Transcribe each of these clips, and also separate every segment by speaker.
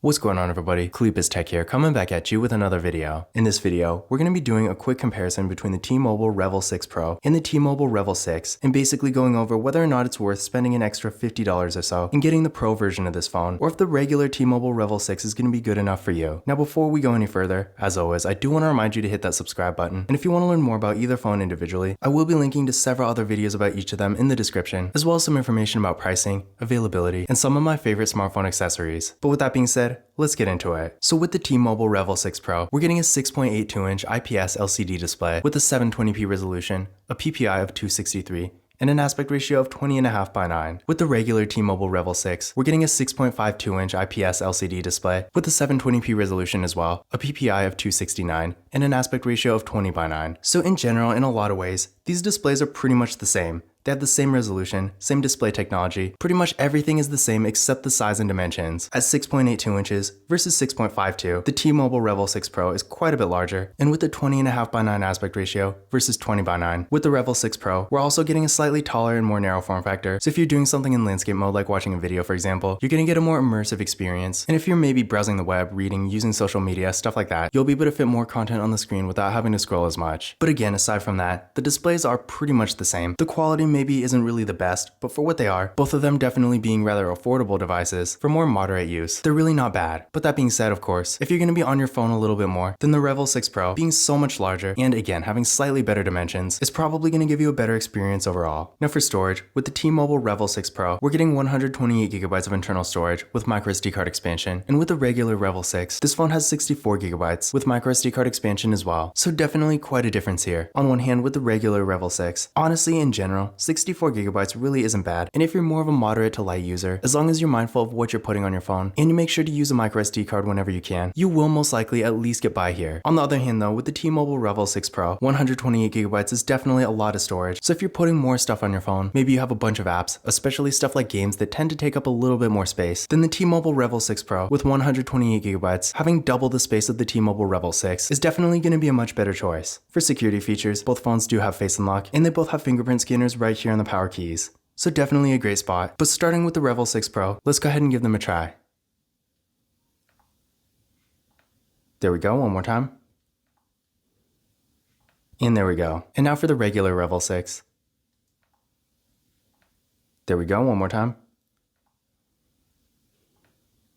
Speaker 1: What's going on, everybody? Cleepus Tech here, coming back at you with another video. In this video, we're going to be doing a quick comparison between the T-Mobile Revvl 6 Pro and the T-Mobile Revvl 6, and basically going over whether or not it's worth spending an extra $50 or so and getting the Pro version of this phone, or if the regular T-Mobile Revvl 6 is going to be good enough for you. Now, before we go any further, as always, I do want to remind you to hit that subscribe button, and if you want to learn more about either phone individually, I will be linking to several other videos about each of them in the description, as well as some information about pricing, availability, and some of my favorite smartphone accessories. But with that being said, let's get into it. So with the T-Mobile Revvl 6 Pro, we're getting a 6.82-inch IPS LCD display with a 720p resolution, a PPI of 263, and an aspect ratio of 20.5:9. With the regular T-Mobile Revvl 6, we're getting a 6.52-inch IPS LCD display with a 720p resolution as well, a PPI of 269, and an aspect ratio of 20:9. So in general, in a lot of ways, these displays are pretty much the same. They have the same resolution, same display technology, pretty much everything is the same except the size and dimensions. At 6.82 inches versus 6.52, the T-Mobile Revvl 6 Pro is quite a bit larger, and with the 20.5:9 aspect ratio versus 20:9. With the Revvl 6 Pro, we're also getting a slightly taller and more narrow form factor, so if you're doing something in landscape mode like watching a video for example, you're going to get a more immersive experience, and if you're maybe browsing the web, reading, using social media, stuff like that, you'll be able to fit more content on the screen without having to scroll as much. But again, aside from that, the displays are pretty much the same. The quality maybe isn't really the best, but for what they are, both of them definitely being rather affordable devices for more moderate use, they're really not bad. But that being said, of course, if you're going to be on your phone a little bit more, then the Revvl 6 Pro, being so much larger and again having slightly better dimensions, is probably going to give you a better experience overall. Now for storage, with the T-Mobile Revvl 6 Pro, we're getting 128GB of internal storage with microSD card expansion, and with the regular Revvl 6, this phone has 64GB with microSD card expansion as well. So definitely quite a difference here. On one hand, with the regular Revvl 6, honestly in general, 64GB really isn't bad, and if you're more of a moderate to light user, as long as you're mindful of what you're putting on your phone, and you make sure to use a microSD card whenever you can, you will most likely at least get by here. On the other hand though, with the T-Mobile Revvl 6 Pro, 128GB is definitely a lot of storage, so if you're putting more stuff on your phone, maybe you have a bunch of apps, especially stuff like games that tend to take up a little bit more space, then the T-Mobile Revvl 6 Pro with 128GB having double the space of the T-Mobile Revvl 6 is definitely going to be a much better choice. For security features, both phones do have face unlock, and they both have fingerprint scanners right here on the power keys. So definitely a great spot. But starting with the Revvl 6 Pro, let's go ahead and give them a try. There we go, one more time. And there we go. And now for the regular Revvl 6. There we go, one more time.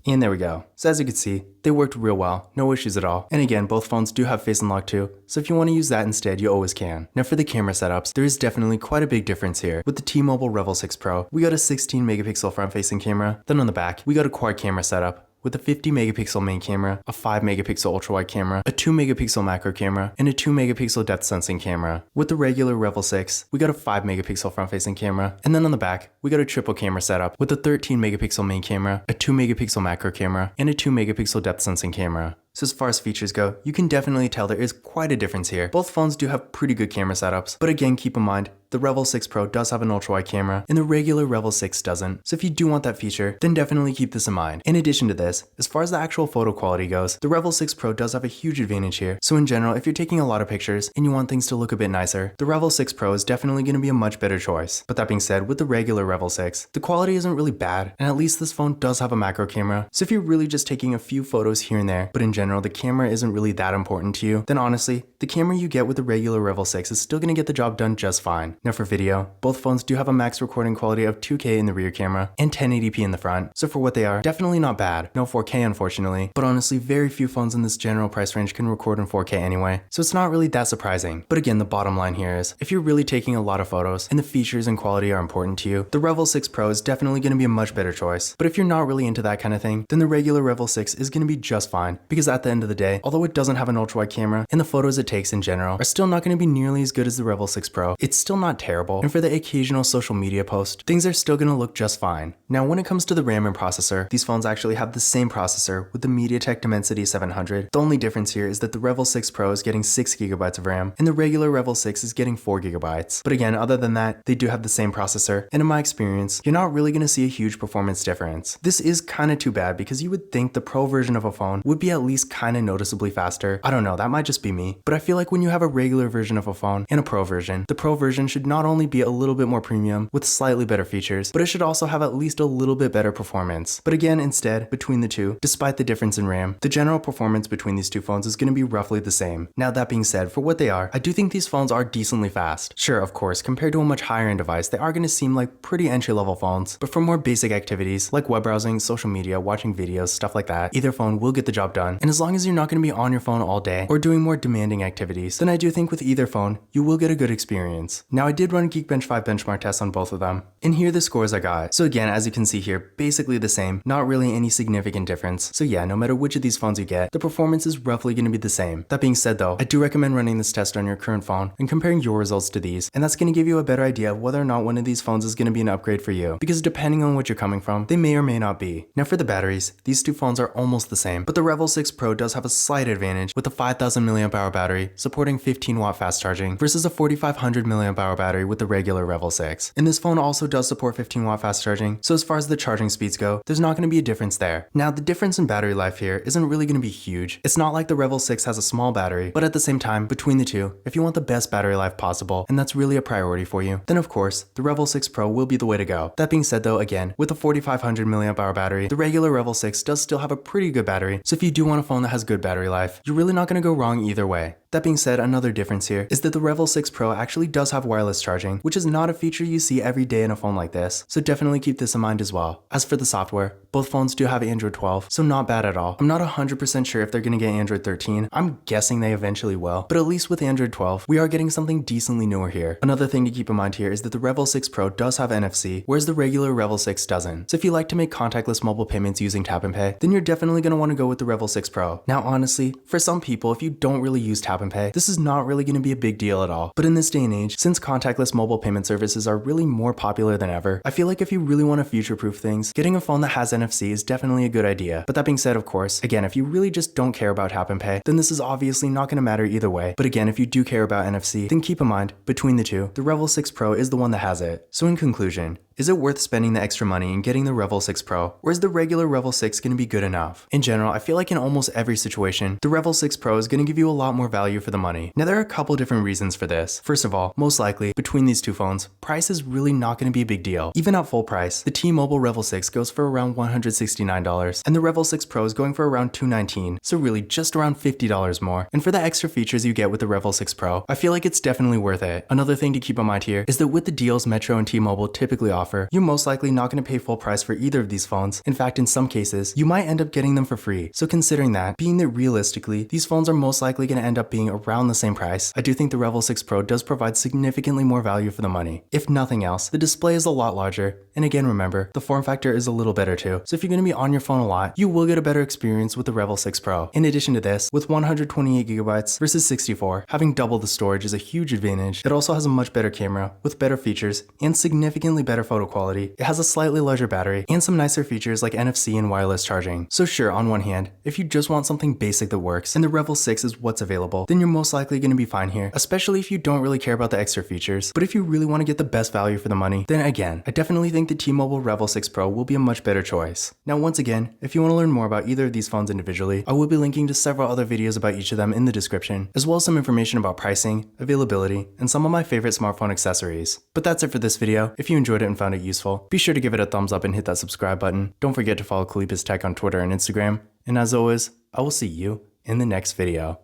Speaker 1: And there we go. So as you can see, they worked real well, no issues at all. And again, both phones do have face unlock too, so if you want to use that instead, you always can. Now for the camera setups, there is definitely quite a big difference here. With the T-Mobile Revvl 6 Pro, we got a 16-megapixel front-facing camera. Then on the back, we got a quad camera setup with a 50-megapixel main camera, a 5-megapixel ultra-wide camera, a 2-megapixel macro camera, and a 2-megapixel depth sensing camera. With the regular Revvl 6, we got a 5-megapixel front-facing camera, and then on the back, we got a triple camera setup with a 13-megapixel main camera, a 2-megapixel macro camera, and a 2-megapixel depth sensing camera. So as far as features go, you can definitely tell there is quite a difference here. Both phones do have pretty good camera setups, but again, keep in mind, the Revvl 6 Pro does have an ultra-wide camera, and the regular Revvl 6 doesn't. So if you do want that feature, then definitely keep this in mind. In addition to this, as far as the actual photo quality goes, the Revvl 6 Pro does have a huge advantage here. So in general, if you're taking a lot of pictures and you want things to look a bit nicer, the Revvl 6 Pro is definitely going to be a much better choice. But that being said, with the regular Revvl 6, the quality isn't really bad, and at least this phone does have a macro camera. So if you're really just taking a few photos here and there, but in general, the camera isn't really that important to you, then honestly, the camera you get with the regular Revvl 6 is still going to get the job done just fine. Now for video, both phones do have a max recording quality of 2K in the rear camera and 1080p in the front, so for what they are, definitely not bad. No 4K unfortunately, but honestly very few phones in this general price range can record in 4K anyway, so it's not really that surprising. But again, the bottom line here is, if you're really taking a lot of photos and the features and quality are important to you, the Revvl 6 Pro is definitely going to be a much better choice. But if you're not really into that kind of thing, then the regular Revvl 6 is going to be just fine, because at the end of the day, although it doesn't have an ultra-wide camera, and the photos it takes in general are still not going to be nearly as good as the Revvl 6 Pro, it's still not terrible, and for the occasional social media post, things are still going to look just fine. Now when it comes to the RAM and processor, these phones actually have the same processor with the MediaTek Dimensity 700. The only difference here is that the Revvl 6 Pro is getting 6GB of RAM, and the regular Revvl 6 is getting 4GB. But again, other than that, they do have the same processor, and in my experience, you're not really going to see a huge performance difference. This is kind of too bad, because you would think the Pro version of a phone would be at least least kinda noticeably faster. I don't know, that might just be me. But I feel like when you have a regular version of a phone and a Pro version, the Pro version should not only be a little bit more premium with slightly better features, but it should also have at least a little bit better performance. But again, instead, between the two, despite the difference in RAM, the general performance between these two phones is going to be roughly the same. Now that being said, for what they are, I do think these phones are decently fast. Sure, of course, compared to a much higher end device, they are going to seem like pretty entry-level phones, but for more basic activities like web browsing, social media, watching videos, stuff like that, either phone will get the job done. And as long as you're not going to be on your phone all day or doing more demanding activities, then I do think with either phone, you will get a good experience. Now I did run Geekbench 5 benchmark tests on both of them, and here are the scores I got. So again, as you can see here, basically the same, not really any significant difference. So yeah, no matter which of these phones you get, the performance is roughly going to be the same. That being said though, I do recommend running this test on your current phone and comparing your results to these, and that's going to give you a better idea of whether or not one of these phones is going to be an upgrade for you, because depending on what you're coming from, they may or may not be. Now for the batteries, these two phones are almost the same, but the Revvl 6 Pro does have a slight advantage with a 5000 mAh battery supporting 15-watt fast charging versus a 4500 mAh battery with the regular Revvl 6. And this phone also does support 15-watt fast charging, so as far as the charging speeds go, there's not going to be a difference there. Now the difference in battery life here isn't really going to be huge. It's not like the Revvl 6 has a small battery, but at the same time, between the two, if you want the best battery life possible, and that's really a priority for you, then of course, the Revvl 6 Pro will be the way to go. That being said though, again, with a 4500 mAh battery, the regular Revvl 6 does still have a pretty good battery, so if you do want a phone that has good battery life, you're really not going to go wrong either way. That being said, another difference here is that the Revvl 6 Pro actually does have wireless charging, which is not a feature you see every day in a phone like this, so definitely keep this in mind as well. As for the software, both phones do have Android 12, so not bad at all. I'm not 100% sure if they're going to get Android 13, I'm guessing they eventually will, but at least with Android 12, we are getting something decently newer here. Another thing to keep in mind here is that the Revvl 6 Pro does have NFC, whereas the regular Revvl 6 doesn't. So if you like to make contactless mobile payments using Tap and Pay, then you're definitely going to want to go with the Revvl 6 Pro. Now honestly, for some people, if you don't really use Tap and Pay, this is not really going to be a big deal at all. But in this day and age, since contactless mobile payment services are really more popular than ever, I feel like if you really want to future-proof things, getting a phone that has NFC is definitely a good idea. But that being said, of course, again, if you really just don't care about Tap and Pay, then this is obviously not going to matter either way. But again, if you do care about NFC, then keep in mind, between the two, the Revvl 6 Pro is the one that has it. So in conclusion, is it worth spending the extra money and getting the Revvl 6 Pro, or is the regular Revvl 6 going to be good enough? In general, I feel like in almost every situation, the Revvl 6 Pro is going to give you a lot more value for the money. Now there are a couple different reasons for this. First of all, most likely, between these two phones, price is really not going to be a big deal. Even at full price, the T-Mobile Revvl 6 goes for around $169, and the Revvl 6 Pro is going for around $219, so really just around $50 more. And for the extra features you get with the Revvl 6 Pro, I feel like it's definitely worth it. Another thing to keep in mind here is that with the deals Metro and T-Mobile typically offer, you're most likely not going to pay full price for either of these phones. In fact, in some cases, you might end up getting them for free. So considering that, being that realistically, these phones are most likely going to end up being around the same price, I do think the Revvl 6 Pro does provide significantly more value for the money. If nothing else, the display is a lot larger, and again remember, the form factor is a little better too. So if you're going to be on your phone a lot, you will get a better experience with the Revvl 6 Pro. In addition to this, with 128GB versus 64, having double the storage is a huge advantage. It also has a much better camera, with better features, and significantly better photo quality. It has a slightly larger battery, and some nicer features like NFC and wireless charging. So sure, on one hand, if you just want something basic that works, and the Revvl 6 is what's available, then you're most likely going to be fine here, especially if you don't really care about the extra features. But if you really want to get the best value for the money, then again, I definitely think the T-Mobile Revvl 6 Pro will be a much better choice. Now once again, if you want to learn more about either of these phones individually, I will be linking to several other videos about each of them in the description, as well as some information about pricing, availability, and some of my favorite smartphone accessories. But that's it for this video. If you enjoyed it and found it useful, be sure to give it a thumbs up and hit that subscribe button. Don't forget to follow Kalipis Tech on Twitter and Instagram. And as always, I will see you in the next video.